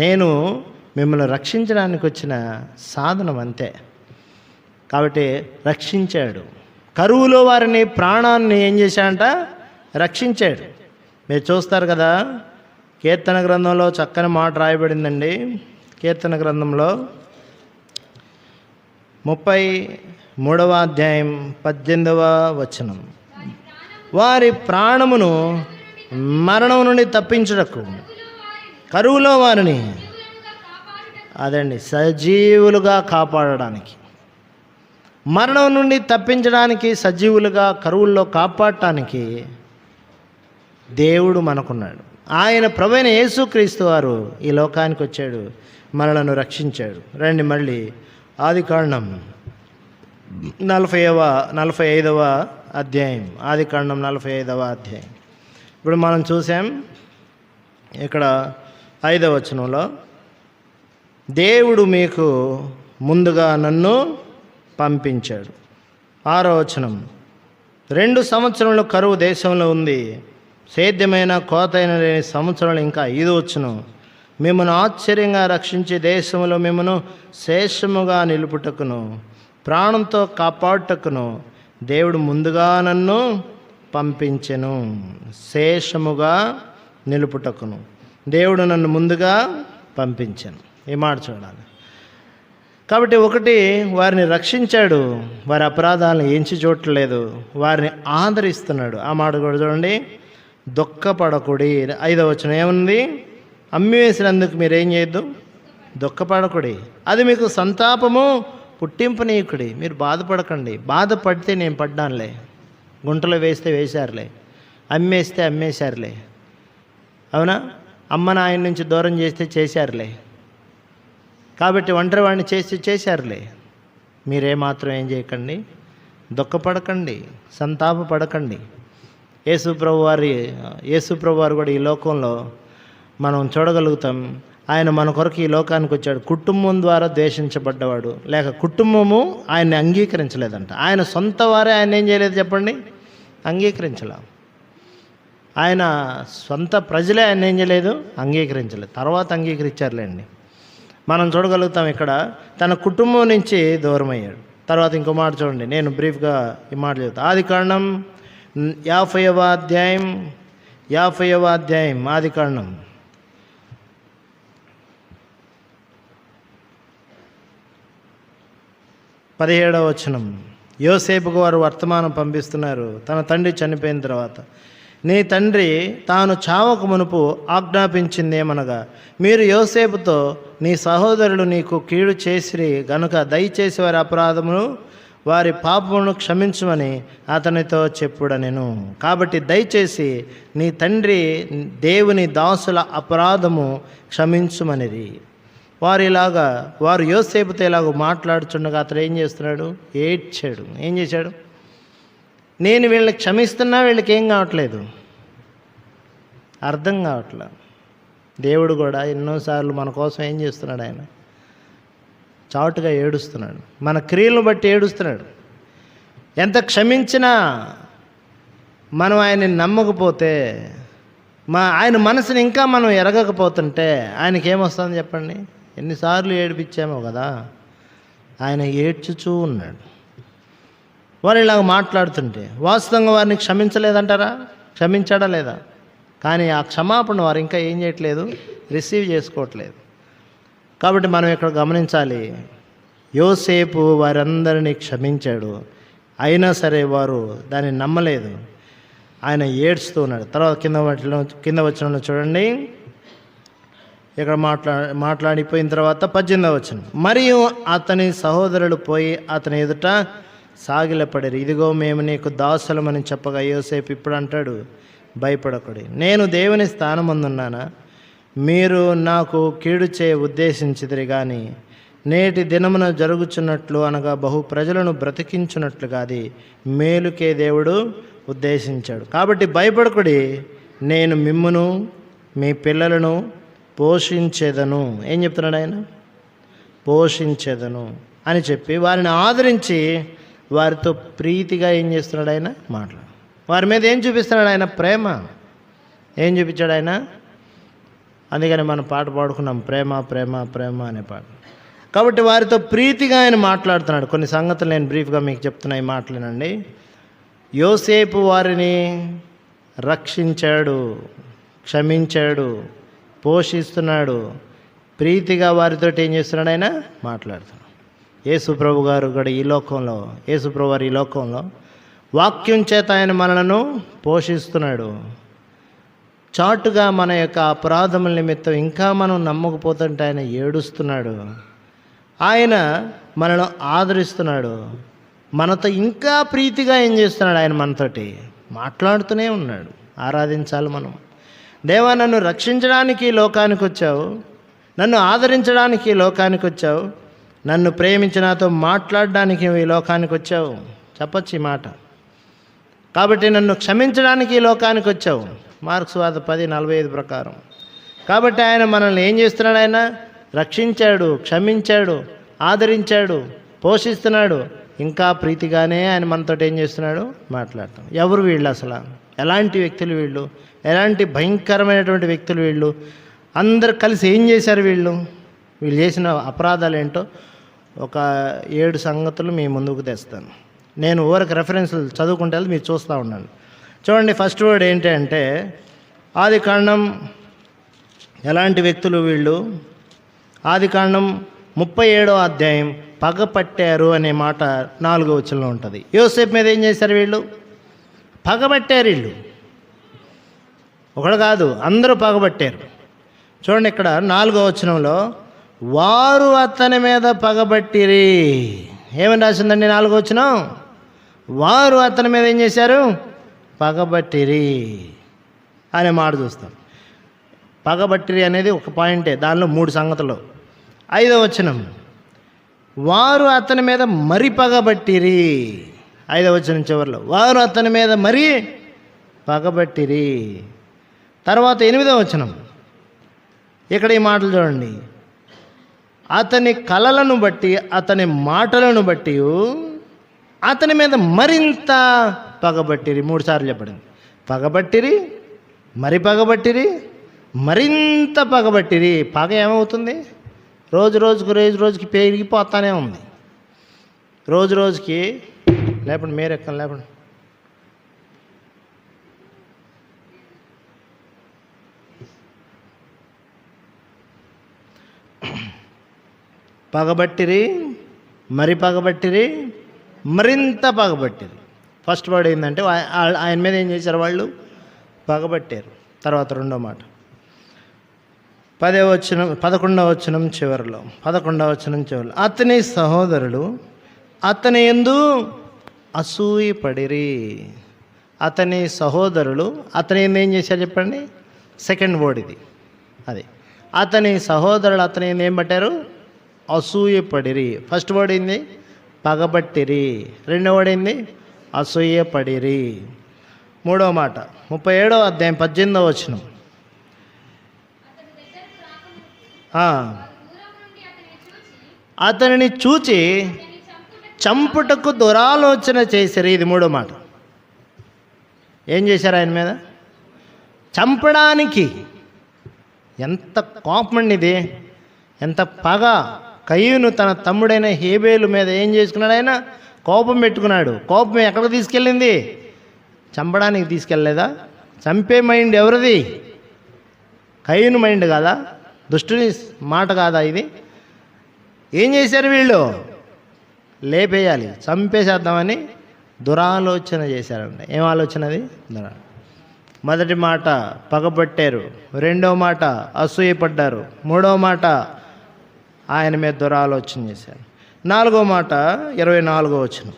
నేను మిమ్మల్ని రక్షించడానికి వచ్చిన సాధనం అంతే. కాబట్టి రక్షించాడు. కరువులో వారిని ప్రాణాన్ని ఏం చేశాడంట? రక్షించాడు. మీరు చూస్తారు కదా, కీర్తన గ్రంథంలో చక్కని మాట రాయబడిందండి. కీర్తన గ్రంథంలో 33వ అధ్యాయం 18వ వచనం, వారి ప్రాణమును మరణం నుండి తప్పించుటకు కరువులో వారిని సజీవులుగా కాపాడడానికి, మరణం నుండి తప్పించడానికి, సజీవులుగా కరువుల్లో కాపాడటానికి దేవుడు మనకున్నాడు. ఆయన ప్రభువైన యేసుక్రీస్తు వారు ఈ లోకానికి వచ్చాడు, మనలను రక్షించాడు. రండి మళ్ళీ ఆదికాండం 45వ అధ్యాయం, ఆదికాండం 45వ అధ్యాయం. ఇప్పుడు మనం చూసాం ఇక్కడ 5వ వచనంలో, దేవుడు మీకు ముందుగా నన్ను పంపించాడు. 6వ వచనం, 2 సంవత్సరంలో కరువు దేశంలో ఉంది, సేద్యమైన కోతైన లేని సంవత్సరాలు ఇంకా 5వ వచనం, మిమ్మను ఆశ్చర్యంగా రక్షించే దేశంలో మిమ్మను శేషముగా నిలుపుటకును ప్రాణంతో కాపాడుటకును దేవుడు ముందుగా నన్ను పంపించెను. శేషముగా నిలుపుటకును దేవుడు నన్ను ముందుగా పంపించాను. ఈ మాట చూడాలి. కాబట్టి ఒకటి, వారిని రక్షించాడు, వారి అపరాధాలను ఎంచి చూడలేదు, వారిని ఆదరిస్తున్నాడు. ఆ మాట కూడా చూడండి, దుఃఖపడకుడి. 5వ వచనం ఏముంది? అమ్మివేసినందుకు మీరేం చేయొద్దు, దుఃఖపడకుడి, అది మీకు సంతాపము పుట్టింపనీయకుడి. మీరు బాధపడకండి. బాధపడితే నేను పడ్డానులే, గుంటలో వేస్తే వేశారులే, అమ్మేస్తే అమ్మేశారులే, అవునా? అమ్మ నాయన నుంచి దూరం చేస్తే చేశారులే, కాబట్టి ఒంటరి వాడిని చేశారులే. మీరేమాత్రం ఏం చేయకండి, దుఃఖపడకండి, సంతాపపడకండి. యేసుప్రభు వారు కూడా ఈ లోకంలో మనం చూడగలుగుతాం. ఆయన మన కొరకు ఈ లోకానికి వచ్చాడు. కుటుంబం ద్వారా ద్వేషించబడ్డవాడు, లేక కుటుంబము ఆయన్ని అంగీకరించలేదంట. ఆయన సొంత వారే ఆయన ఏం చేయలేదు చెప్పండి, అంగీకరించలే. ఆయన సొంత ప్రజలే ఆయన ఏం చేయలేదు, అంగీకరించలేదు. తర్వాత అంగీకరించారులేండి. మనం చూడగలుగుతాం ఇక్కడ తన కుటుంబం నుంచి దూరం అయ్యాడు. తర్వాత ఇంకో మాట చూడండి, నేను బ్రీఫ్గా ఈ మాట చెబుతాను. ఆదికాండం 50వ అధ్యాయం ఆదికాండం 17వ వచనం. యోసేపుకు వారు వర్తమానం పంపిస్తున్నారు తన తండ్రి చనిపోయిన తర్వాత. నీ తండ్రి తాను చావక మునుపు ఆజ్ఞాపించింది ఏమనగా, మీరు యోసేపుతో నీ సహోదరులు నీకు కీడు చేసిరి గనుక దయచేసి వారి అపరాధమును వారి పాపమును క్షమించమని అతనితో చెప్పుడనెను. కాబట్టి దయచేసి నీ తండ్రి దేవుని దాసుల అపరాధము క్షమించుమనిది. వారు యోసేపుతో ఇలాగ మాట్లాడుచుండగా అతడు ఏం చేస్తున్నాడు, ఏడ్చాడు. ఏం చేశాడు, నేను వీళ్ళకి క్షమిస్తున్నా వీళ్ళకి ఏం కావట్లేదు, అర్థం కావట్లే. దేవుడు కూడా ఎన్నోసార్లు మన కోసం ఏం చేస్తున్నాడు, ఆయన చాటుగా ఏడుస్తున్నాడు, మన క్రియలను బట్టి ఏడుస్తున్నాడు. ఎంత క్షమించినా మనం ఆయన్ని నమ్మకపోతే, ఆయన మనసుని ఇంకా మనం ఎరగకపోతుంటే ఆయనకి ఏమొస్తుందని చెప్పండి. ఎన్నిసార్లు ఏడిపించామో కదా. ఆయన ఏడ్చుచూ ఉన్నాడు. వారు ఇలాగ మాట్లాడుతుంటే వాస్తవంగా వారిని క్షమించలేదంటారా, క్షమించాడా లేదా? కానీ ఆ క్షమాపణ వారు ఇంకా ఏం చేయట్లేదు, రిసీవ్ చేసుకోవట్లేదు. కాబట్టి మనం ఇక్కడ గమనించాలి, యోసేపు వారందరినీ క్షమించాడు, అయినా సరే వారు దాన్ని నమ్మలేదు. ఆయన ఏడ్చుతూ ఉన్నాడు. తర్వాత కింద వచనంలో చూడండి, ఇక్కడ మాట్లాడిపోయిన తర్వాత 18వ వచనం. మరియు అతని సహోదరులు పోయి అతని ఎదుట సాగిలపడరు. ఇదిగో మేము నీకు దాసులమని చెప్పగా యోసేపు ఇప్పుడు అంటాడు, భయపడకుడి, నేను దేవుని స్థానమందున్నానా? మీరు నాకు కీడు చేయ ఉద్దేశించిదిరి కానీ నేటి దినమున జరుగుచున్నట్లు అనగా బహు ప్రజలను బ్రతికించున్నట్లుగా అది మేలుకే దేవుడు ఉద్దేశించాడు. కాబట్టి భయపడకుడి, నేను మిమ్మును మీ పిల్లలను పోషించేదను. ఏం చెప్తున్నాడు ఆయన, పోషించేదను అని చెప్పి వారిని ఆదరించి వారితో ప్రీతిగా ఏం చేస్తున్నాడు ఆయన, వారి మీద ఏం చూపిస్తున్నాడు ఆయన, ప్రేమ. ఏం చూపించాడు ఆయన? అందుకని మనం పాట పాడుకున్నాం, ప్రేమ ప్రేమ ప్రేమ అనే పాట. కాబట్టి వారితో ప్రీతిగా ఆయన మాట్లాడుతున్నాడు. కొన్ని సంగతులు నేను బ్రీఫ్గా మీకు చెప్తున్నా, ఈ మాటలేనండి. యోసేపు వారిని రక్షించాడు, క్షమించాడు, పోషిస్తున్నాడు, ప్రీతిగా వారితో ఏం చేస్తున్నాడు ఆయన, మాట్లాడుతున్నాడు. యేసుప్రభు గారు కూడా యేసుప్రభు వారు ఈ లోకంలో వాక్యం చేత ఆయన మనలను పోషిస్తున్నాడు. చాటుగా మన యొక్క అపరాధముల నిమిత్తం ఇంకా మనం నమ్మకపోతుంటే ఆయన ఏడుస్తున్నాడు. ఆయన మనను ఆదరిస్తున్నాడు. మనతో ఇంకా ప్రీతిగా ఏం చేస్తున్నాడు, ఆయన మనతోటి మాట్లాడుతూనే ఉన్నాడు. ఆరాధించాలి మనం. దేవా, నన్ను రక్షించడానికి లోకానికి వచ్చావు, నన్ను ఆదరించడానికి లోకానికి వచ్చావు, నన్ను ప్రేమించి నాతో మాట్లాడడానికి ఈ లోకానికి వచ్చావు, చెప్పచ్చు ఈ మాట. కాబట్టి నన్ను క్షమించడానికి ఈ లోకానికి వచ్చావు, మార్క్స్ వార్త 10:45 ప్రకారం. కాబట్టి ఆయన మనల్ని ఏం చేస్తున్నాడు, ఆయన రక్షించాడు, క్షమించాడు, ఆదరించాడు, పోషిస్తున్నాడు. ఇంకా ప్రీతిగానే ఆయన మనతో ఏం చేస్తున్నాడు, మాట్లాడతాడు. ఎవరు వీళ్ళు అసలు, ఎలాంటి వ్యక్తులు వీళ్ళు, ఎలాంటి భయంకరమైనటువంటి వ్యక్తులు వీళ్ళు, అందరు కలిసి ఏం చేశారు వీళ్ళు చేసిన అపరాధాలు ఏంటో ఒక 7 సంగతులు మీ ముందుకు తెస్తాను. నేను ఊరికి రెఫరెన్స్లు చదువుకుంటే మీరు చూస్తూ ఉండండి. చూడండి, ఫస్ట్ వర్డ్ ఏంటి అంటే ఆదికాండం. ఎలాంటి వ్యక్తులు వీళ్ళు? ఆదికాండం 37వ అధ్యాయం పగపట్టారు అనే మాట 4వ వచనంలో ఉంటుంది. యోసేపు మీద ఏం చేశారు వీళ్ళు? పగబట్టారు. వీళ్ళు ఒకడు కాదు, అందరూ పగబట్టారు. చూడండి, ఇక్కడ 4వ వచనంలో వారు అతని మీద పగబట్టిరి. ఏమని రాసిందండి 4వ వచనం? వారు అతని మీద ఏం చేశారు? పగబట్టిరి అనే మాట చూస్తాం. పగబట్టిరి అనేది ఒక పాయింటే, దానిలో 3 సంగతులు. 5వ వచనం, వారు అతని మీద మరి పగబట్టిరి. 5వ వచనం చివరిలో, వారు అతని మీద మరి పగబట్టిరి. తర్వాత 8వ వచనం, ఇక్కడ ఈ మాటలు చూడండి, అతని కలలను బట్టి అతని మాటలను బట్టి అతని మీద మరింత పగబట్టిరి. 3 సార్లు చెప్పడం, పగబట్టిరి, మరి పగబట్టిరి, మరింత పగబట్టిరి. పగ ఏమవుతుంది? రోజు రోజుకి పెరిగిపోతానే ఉంది. రోజు రోజుకి లేపండి, మీరు ఎక్కడ లేపండి. పగబట్టిరి, మరి పగబట్టిరి, మరింత పగబట్టిరి. ఫస్ట్ వర్డ్ ఏంటంటే ఆయన మీద ఏం చేశారు వాళ్ళు? పగబట్టారు. తర్వాత 2వ మాట 11వ వచనం చివరిలో, అతని సహోదరులు అతని యందు అసూయపడిరి. అతని సహోదరులు అతని యందు ఏం చేశారు చెప్పండి? సెకండ్ వర్డ్ ఇది. అది అతని సహోదరులు అతని యందు ఏం పట్టారు? అసూయపడిరి. ఫస్ట్ వర్డ్ ఏంది? పగబట్టిరి. 2వ వర్డ్ ఏంది? అసూయపడిరి. 3వ మాట 37వ అధ్యాయం 18వ వచనం, అతనిని చూచి చంపుటకు దురాలోచన చేశారు. ఇది 3వ మాట. ఏం చేశారు ఆయన మీద? చంపడానికి. ఎంత కోపం అండి ఇది, ఎంత పగ! కయ్యూను తన తమ్ముడైన హేబేలు మీద ఏం చేసుకున్నాడు? ఆయన కోపం పెట్టుకున్నాడు. కోపం ఎక్కడికి తీసుకెళ్ళింది? చంపడానికి తీసుకెళ్ళలేదా? చంపే మైండ్ ఎవరిది? కయ్యూను మైండ్ కాదా? దుష్టుని మాట కాదా ఇది? ఏం చేశారు వీళ్ళు? లేపేయాలి, చంపేసేద్దామని దురాలోచన చేశారండి. ఏం ఆలోచన అది? మొదటి మాట పగబట్టారు, 2వ మాట అసూయపడ్డారు, 3వ మాట ఆయన మీద దురాలోచన చేశారు. 4వ మాట 24వ వచనం,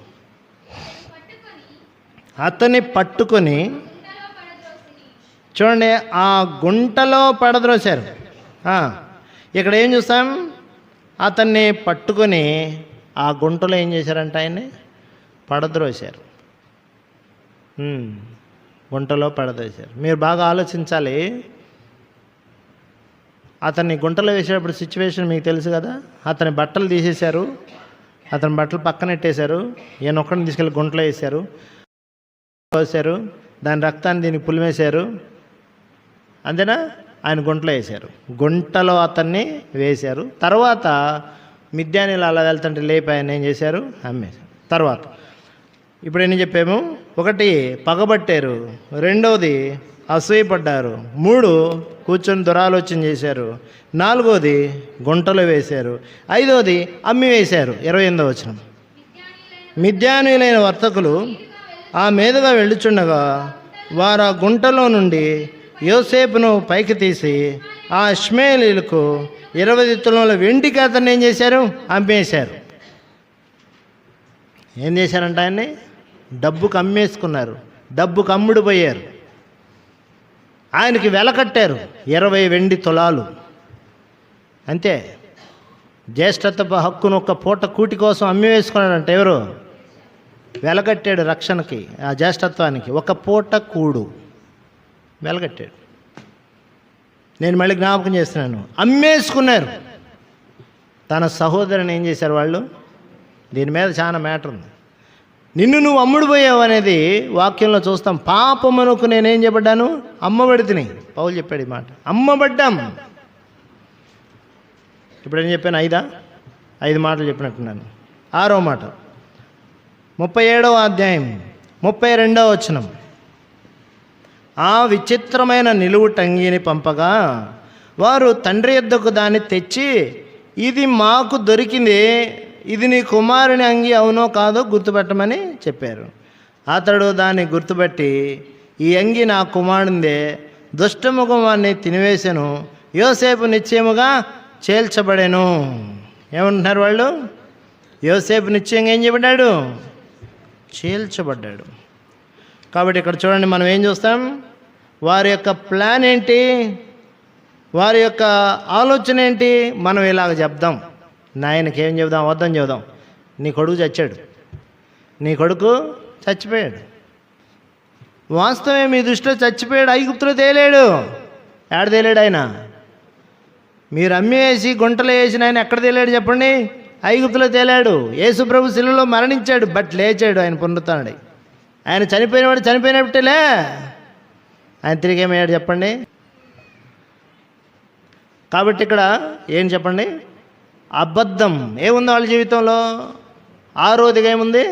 అతన్ని పట్టుకొని చూడండి ఆ గుంటలో పడద్రోశారు. ఇక్కడ ఏం చూస్తాం? అతన్ని పట్టుకొని ఆ గుంటలో ఏం చేశారంటే ఆయన్ని పడద్రోశారు. గుంటలో పడద్రోశారు. మీరు బాగా ఆలోచించాలి. అతన్ని గుంటలో వేసేటప్పుడు సిచ్యువేషన్ మీకు తెలుసు కదా. అతని బట్టలు తీసేశారు, అతని బట్టలు పక్కనెట్టేశారు, ఈయన ఒక్కడిని తీసుకెళ్ళి గుంటలో వేశారు, పోసారు, దాని రక్తాన్ని దీనికి పులిమేశారు, అంతేనా? ఆయన గుంటలో వేశారు, గుంటలో అతన్ని వేశారు. తర్వాత మిద్యానీలు అలా వెళ్తుంటే లేపి ఆయన ఏం చేశారు? అమ్మేశారు. తర్వాత ఇప్పుడు ఏం చెప్పాము? 1 పగబట్టారు, 2వది అసూయపడ్డారు, 3 కూర్చొని దురాలోచన చేశారు, 4వది గుంటలో వేశారు, 5వది అమ్మి వేశారు. 28వ వచనం, మిద్యానీయులైన వర్తకులు ఆ మీదుగా వెళ్ళుచుండగా వారు ఆ గుంటలో నుండి యోసేపును పైకి తీసి ఆ ఇష్మాయేలీయులకు 20 తులాల వెండికి అతన్ని ఏం చేశారు? అమ్మేశారు. ఏం చేశారంట? ఆయన్ని డబ్బుకు అమ్మేసుకున్నారు, డబ్బుకు అమ్ముడు పోయారు. ఆయనకి వెల కట్టారు 20 వెండి తులాలు. అంతే. జ్యేష్ఠత్వ హక్కును ఒక్క పూట కూటి కోసం అమ్మి వేసుకున్నాడంట. ఎవరు? వెలకట్టాడు రక్షణకి, ఆ జ్యేష్ఠత్వానికి. ఒక పూట కూడు వెలకట్టాడు. నేను మళ్ళీ జ్ఞాపకం చేస్తున్నాను, అమ్మేసుకున్నారు. తన సహోదరుని ఏం చేశారు వాళ్ళు? దీని మీద చాలా మ్యాటర్ ఉంది. నిన్ను నువ్వు అమ్ముడు పోయావు అనేది వాక్యంలో చూస్తాం. పాపమునకు నేనేం చెప్పడ్డాను? అమ్మబడితిని. పౌలు చెప్పాడు ఈ మాట, అమ్మబడ్డాం. ఇప్పుడు ఏం చెప్పాను? 5 మాటలు చెప్పినట్టున్నాను. 6వ మాట 37వ అధ్యాయం 32వ వచనం, ఆ విచిత్రమైన నిలువుటంగిని పంపగా వారు తండ్రి యొద్దకు దాన్ని తెచ్చి, ఇది మాకు దొరికింది, ఇది నీ కుమారుని అంగి అవునో కాదో గుర్తుపెట్టమని చెప్పారు. అతడు దాన్ని గుర్తుపట్టి, ఈ అంగి నా కుమారునిదే, దుష్టముఖం వాడిని తినివేశాను, యోసేపు నిశ్చయముగా చేల్చబడెను. ఏమంటున్నారు వాళ్ళు? యోసేపు నిశ్చయంగా ఏం చేయబడ్డాడు? చేల్చబడ్డాడు. కాబట్టి ఇక్కడ చూడండి, మనం ఏం చూస్తాం? వారి యొక్క ప్లాన్ ఏంటి? వారి యొక్క ఆలోచన ఏంటి? మనం ఇలాగ చెప్దాం, నాయనకి ఏం చెబుదాం, అబద్ధం చెబుదాం. నీ కొడుకు చచ్చాడు, నీ కొడుకు చచ్చిపోయాడు. వాస్తవమే, మీ దృష్టిలో చచ్చిపోయాడు, ఐగుప్తులో తేలేడు. ఎక్కడ తేలేడు ఆయన? మీరు అమ్మి వేసి గుంటలో వేసిన ఆయన ఎక్కడ తేలాడు చెప్పండి? ఐగుప్తులో తేలాడు. యేసు ప్రభు శిలువలో మరణించాడు, బట్ లేచాడు ఆయన పునరుత్థానుడై. ఆయన చనిపోయినవాడు చనిపోయినట్టేలే, ఆయన తిరిగి ఏమయ్యాడు చెప్పండి? కాబట్టి ఇక్కడ ఏం చెప్పండి? అబద్ధం ఏముంది వాళ్ళ జీవితంలో? ఆరోదిగా ఏముంది?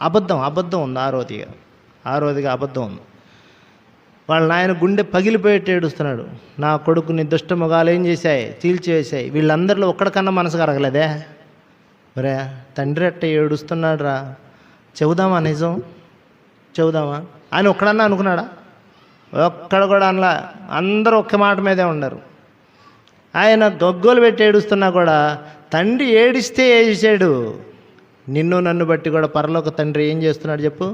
అబద్ధం ఉంది. ఆరోదిగా అబద్ధం ఉంది. వాళ్ళ నాయన గుండె పగిలిపోయేట్టు ఏడుస్తున్నాడు. నా కొడుకుని దుష్ట మొగాలు ఏం చేశాయి? చీల్చివేశాయి. వీళ్ళందరిలో ఒక్కడికన్నా మనసు కరగలేదే? మరే తండ్రి అట్ట ఏడుస్తున్నాడు రా, చెబుదామా నిజం? చెబుదామా ఆయన ఒక్కడన్నా అనుకున్నాడా? ఒక్కడ కూడా అనలా. అందరూ ఒక్క మాట మీదే ఉన్నారు. ఆయన గొగ్గోలు పెట్టి ఏడుస్తున్నా కూడా తండ్రి ఏడిస్తే ఏడిచాడు. నిన్ను నన్ను బట్టి కూడా పరలోక తండ్రి ఏం చేస్తున్నాడు చెప్పు?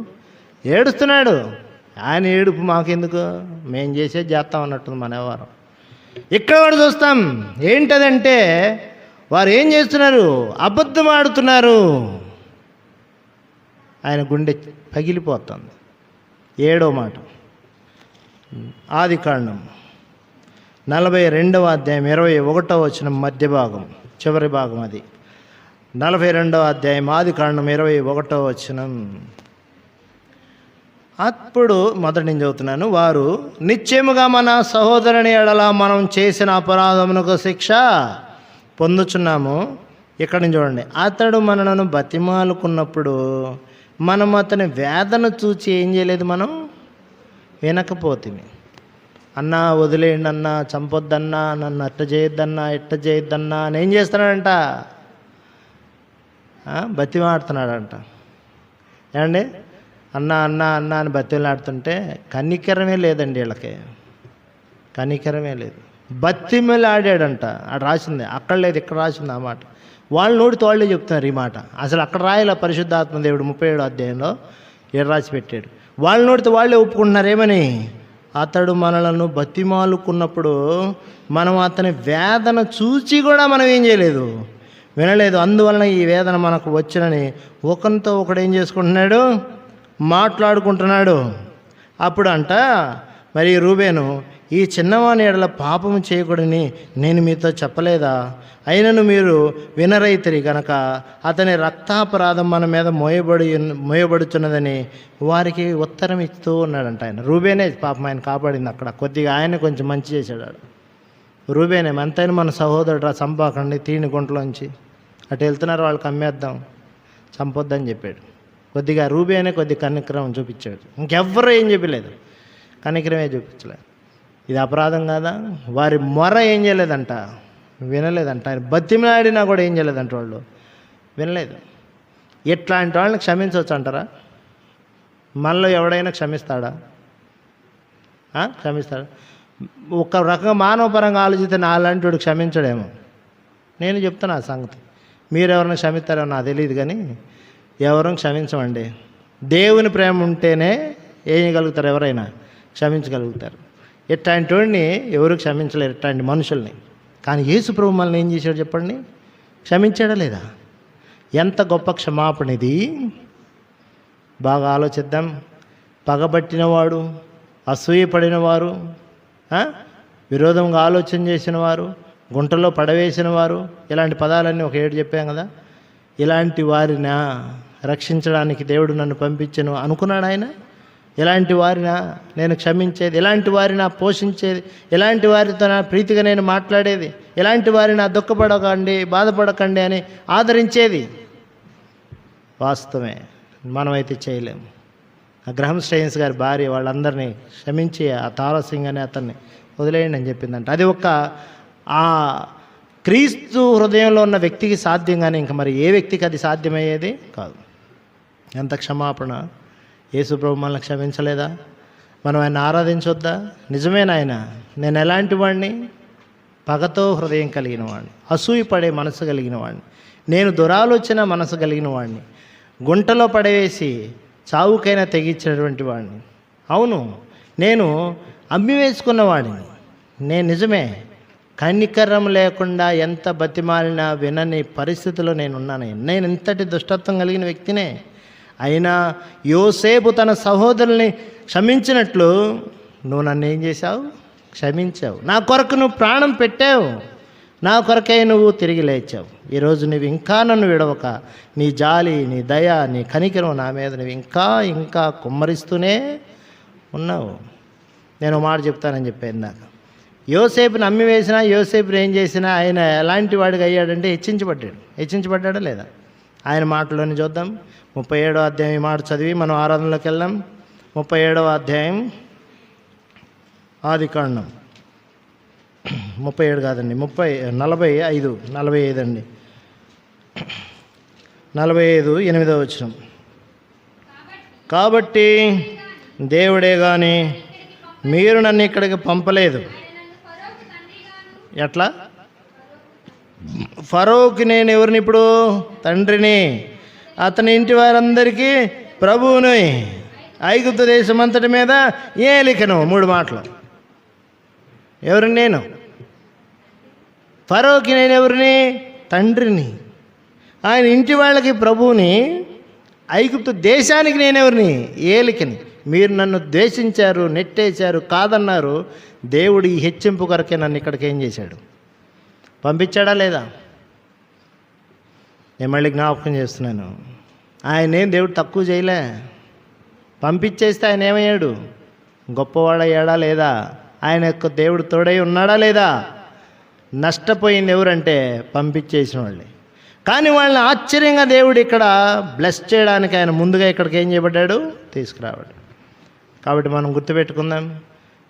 ఏడుస్తున్నాడు. ఆయన ఏడుపు మాకెందుకు? మేం చేసేది చేస్తాం అన్నట్టుంది మన వ్యవహారం. ఇక్కడ కూడా చూస్తాం ఏంటదంటే, వారు ఏం చేస్తున్నారు? అబద్ధం ఆడుతున్నారు. ఆయన గుండె పగిలిపోతుంది. 7వ మాట, ఆదికాండం 42వ అధ్యాయం 21వ వచనం మధ్య భాగం, చివరి భాగం. అది 42వ అధ్యాయం ఆదికాండం 21వ వచనం. అప్పుడు మొదటి నుంచి చదువుతున్నాను. వారు నిశ్చయముగా మన సహోదరుని ఎడల మనం చేసిన అపరాధమునకు శిక్ష పొందుచున్నాము. ఇక్కడ నుంచి చూడండి, అతడు మనను బతిమాలుకున్నప్పుడు మనం అతని వేదన చూచి ఏం చేయలేదు, మనం వినకపోతుంది. అన్నా వదిలేయండి అన్నా, చంపొద్దన్నా, నన్ను అట్ట చేయొద్దన్నా, ఇట్ట చేయొద్దన్నా అని ఏం చేస్తున్నాడంట? బతిమాడుతున్నాడంట. ఏమండి? అన్నా అన్నా అన్నా అని బతిమలాడుతుంటే కనికరమే లేదండి వీళ్ళకి, కనికరమే లేదు. బతిమలాడాడంట. అక్కడ రాసింది, అక్కడ లేదు ఇక్కడ రాసింది ఆ మాట. వాళ్ళు నోటితో వాళ్ళే చెప్తున్నారు ఈ మాట. అసలు అక్కడ రాయాల పరిశుద్ధాత్మ దేవుడు 37వ అధ్యాయంలో ఏడు రాసి పెట్టాడు. వాళ్ళ నోటితో వాళ్ళే ఒప్పుకుంటున్నారు ఏమని? అతడు మనలను బతిమాలుకున్నప్పుడు మనం అతని వేదన చూచి కూడా మనం ఏం చేయలేదు, వినలేదు. అందువలన ఈ వేదన మనకు వచ్చినని ఒకరితో ఒకడు ఏం చేసుకుంటున్నాడు? మాట్లాడుకుంటున్నాడు. అప్పుడు అంట, మరి రూబేను, ఈ చిన్నవాని ఎడల పాపము చేయకూడని నేను మీతో చెప్పలేదా? అయినను మీరు వినరైతిరి గనక అతని రక్తాపరాధం మన మీద మోయబడుచున్నదని వారికి ఉత్తరం ఇస్తూ ఉన్నాడంట. ఆయన రూబేనే పాపం ఆయన కాపాడింది. అక్కడ కొద్దిగా ఆయన కొంచెం మంచి చేశాడు. రూబేనే ఎంతైనా మన సహోదరుడు, చంపాకండి, తీని గుంటలోంచి అటు వెళ్తున్నారు, వాళ్ళకి అమ్మేద్దాం, చంపొద్దని చెప్పాడు. కొద్దిగా రూబేనే కొద్ది కనికరం చూపించాడు. ఇంకెవ్వరూ ఏం చెప్పలేదు, కనికరమే చూపించలేదు. ఇది అపరాధం కాదా? వారి మొర ఏం చేయలేదంట, వినలేదంట. ఆయన బతిమలాడినా కూడా ఏం చేయలేదంట, వాళ్ళు వినలేదు. ఇట్లాంటి వాళ్ళని క్షమించవచ్చు అంటారా? మనలో ఎవడైనా క్షమిస్తాడా? క్షమిస్తాడా? ఒక రకంగా మానవపరంగా ఆలోచిస్తే నాలాంటి వాడు క్షమించడేమో. నేను చెప్తాను ఆ సంగతి. మీరెవరైనా క్షమిస్తారో నాకు తెలియదు, కానీ ఎవరూ క్షమించమండి. దేవుని ప్రేమ ఉంటేనే ఏం చేయగలుగుతారు, ఎవరైనా క్షమించగలుగుతారు. ఇట్లాంటి వాడిని ఎవరు క్షమించలేరు, ఇట్లాంటి మనుషుల్ని. కానీ యేసు ప్రభు మనల్ని ఏం చేశాడు చెప్పండి? క్షమించాడా లేదా? ఎంత గొప్ప క్షమాపణ ఇది! బాగా ఆలోచిద్దాం. పగబట్టినవాడు, అసూయపడినవారు, విరోధంగా ఆలోచన చేసిన వారు, గుంటలో పడవేసిన వారు, ఇలాంటి పదాలన్నీ ఒక 7 చెప్పాం కదా. ఇలాంటి వారిని రక్షించడానికి దేవుడు నన్ను పంపించను అనుకున్నాడు ఆయన. ఇలాంటి వారిన నేను క్షమించేది, ఇలాంటి వారిని పోషించేది, ఇలాంటి వారితో నా ప్రీతిగా నేను మాట్లాడేది, ఇలాంటి వారిని దుఃఖపడకండి, బాధపడకండి అని ఆదరించేది. వాస్తవమే, మనమైతే చేయలేము. ఆ గ్రహం స్టెయిన్స్ గారి భార్య వాళ్ళందరినీ క్షమించి ఆ తారా సింగ్ అనే అతన్ని వదిలేయండి అని చెప్పిందంట. అది ఒక ఆ క్రీస్తు హృదయంలో ఉన్న వ్యక్తికి సాధ్యం, కానీ ఇంకా మరి ఏ వ్యక్తికి అది సాధ్యమయ్యేది కాదు. ఎంత క్షమాపణ! యేసు ప్రభు మనల్ని క్షమించలేదా? మనం ఆయన ఆరాధించొద్దా? నిజమేనాయన, నేను ఎలాంటి వాడిని? పగతో హృదయం కలిగిన వాడిని, అసూయపడే మనసు కలిగిన వాడిని, నేను దురాలోచన మనసు కలిగిన వాడిని, గుంటలో పడవేసి చావుకైనా తెగించినటువంటి వాడిని. అవును, నేను అమ్మి వేసుకున్న వాడిని, నేను నిజమే కనికరం లేకుండా ఎంత బతిమాలినా వినని పరిస్థితిలో నేనున్నాను. నేను ఇంతటి దుష్టత్వం కలిగిన వ్యక్తినే. అయినా యోసేపు తన సహోదరుల్ని క్షమించినట్లు నువ్వు నన్ను ఏం చేశావు? క్షమించావు. నా కొరకు నువ్వు ప్రాణం పెట్టావు. నా కొరకై నువ్వు తిరిగి లేచావు. ఈరోజు నువ్వు ఇంకా నన్ను విడవక నీ జాలి, నీ దయ, నీ కనికరం నా మీద నువ్వు ఇంకా కుమ్మరిస్తూనే ఉన్నావు. నేను మాట చెప్తానని చెప్పాను నాకు. యోసేపుని అమ్మి వేసినా, యోసేపుని ఏం చేసినా ఆయన ఎలాంటి వాడికి అయ్యాడంటే హెచ్చించబడ్డాడా లేదా? ఆయన మాటలోని చూద్దాం. 37వ అధ్యాయం ఈ మాట చదివి మనం ఆరాధనలోకి వెళ్దాం. 37వ అధ్యాయం ఆదికాండం 37 కాదండి 45 అండి 45 8వ వచనం. కాబట్టి దేవుడే కానీ మీరు నన్ను ఇక్కడికి పంపలేదు. ఎట్లా? ఫరోకి నేను ఎవరిని? ఇప్పుడు తండ్రిని, అతని ఇంటి వారందరికీ ప్రభువుని, ఐగుప్తు దేశం అంతటి మీద ఏలికను. 3 మాటలు. ఎవరిని? నేను. ఫరోకి నేను ఎవరిని? తండ్రిని. ఆయన ఇంటి వాళ్ళకి ప్రభువుని, ఐగుప్తు దేశానికి నేనెవరిని? ఏలికని. మీరు నన్ను ద్వేషించారు, నెట్టేశారు, కాదన్నారు. దేవుడు ఈ హెచ్చింపు కొరకే నన్ను ఇక్కడికి ఏం చేశాడు? పంపించాడా లేదా? నేను మళ్ళీ జ్ఞాపకం చేస్తున్నాను. ఆయనేం దేవుడు తక్కువ చేయలే. పంపించేస్తే ఆయన ఏమయ్యాడు? గొప్పవాడయ్యాడా లేదా? ఆయన యొక్క దేవుడు తోడై ఉన్నాడా లేదా? నష్టపోయింది ఎవరంటే పంపించేసిన వాళ్ళే. కానీ వాళ్ళని ఆశ్చర్యంగా దేవుడు ఇక్కడ బ్లెస్ చేయడానికి ఆయన ముందుగా ఇక్కడికి ఏం చేయబడ్డాడు? తీసుకురావాడు. కాబట్టి మనం గుర్తుపెట్టుకుందాం,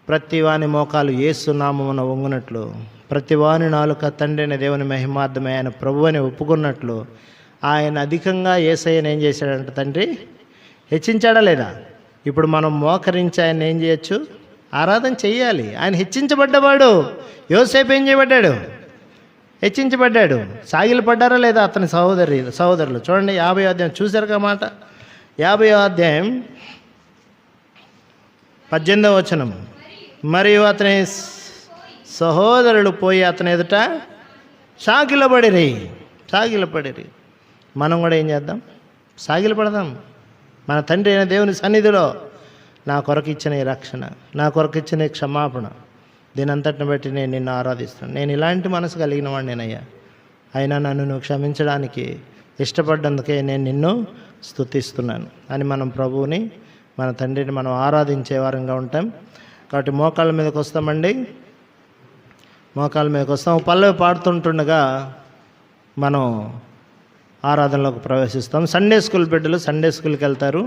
ప్రతి వాని మోకాలు యేసు నామమున వంగునట్లు, ప్రతి వాని నాలుక తండ్రి అయిన దేవుని మహిమార్థమే ఆయన ప్రభు అని ఒప్పుకున్నట్లు ఆయన అధికంగా యేసయ్యను ఏం చేశాడంటే తండ్రి హెచ్చించాడా లేదా? ఇప్పుడు మనం మోకరించి ఆయన ఏం చేయొచ్చు? ఆరాధన చెయ్యాలి. ఆయన హెచ్చించబడ్డవాడు. యోసేపు ఏం చేయబడ్డాడు? హెచ్చించబడ్డాడు. సాగిలపడ్డారా లేదా అతని సహోదరులు? చూడండి 50వ అధ్యాయం చూశారుగా మాట. 50వ అధ్యాయం 18వ వచనం. మరియు అతని సహోదరులు పోయి అతని ఎదుట సాగిలపడిరి. మనం కూడా ఏం చేద్దాం? సాగిలపడదాం. మన తండ్రి అయిన దేవుని సన్నిధిలో నా కొరకు ఇచ్చిన ఈ రక్షణ, నా కొరకు ఇచ్చిన ఈ క్షమాపణ, దీని అంతటిని బట్టి నేను నిన్ను ఆరాధిస్తాను. నేను ఇలాంటి మనసు కలిగిన వాడు నేనయ్యా. అయినా నన్ను నువ్వు క్షమించడానికి ఇష్టపడ్డందుకే నేను నిన్ను స్తుతిస్తున్నాను అని మనం ప్రభువుని, మన తండ్రిని మనం ఆరాధించే వారంగా ఉంటాం. కాబట్టి మోకాళ్ళ మీదకి వస్తామండి. మోకాళ్ళ మీదకి వస్తాం. పల్లవి పాడుతుంటుండగా మనం ఆరాధనలోకి ప్రవేశిస్తాం. సండే స్కూల్ బిడ్డలు సండే స్కూల్కి వెళ్తారు.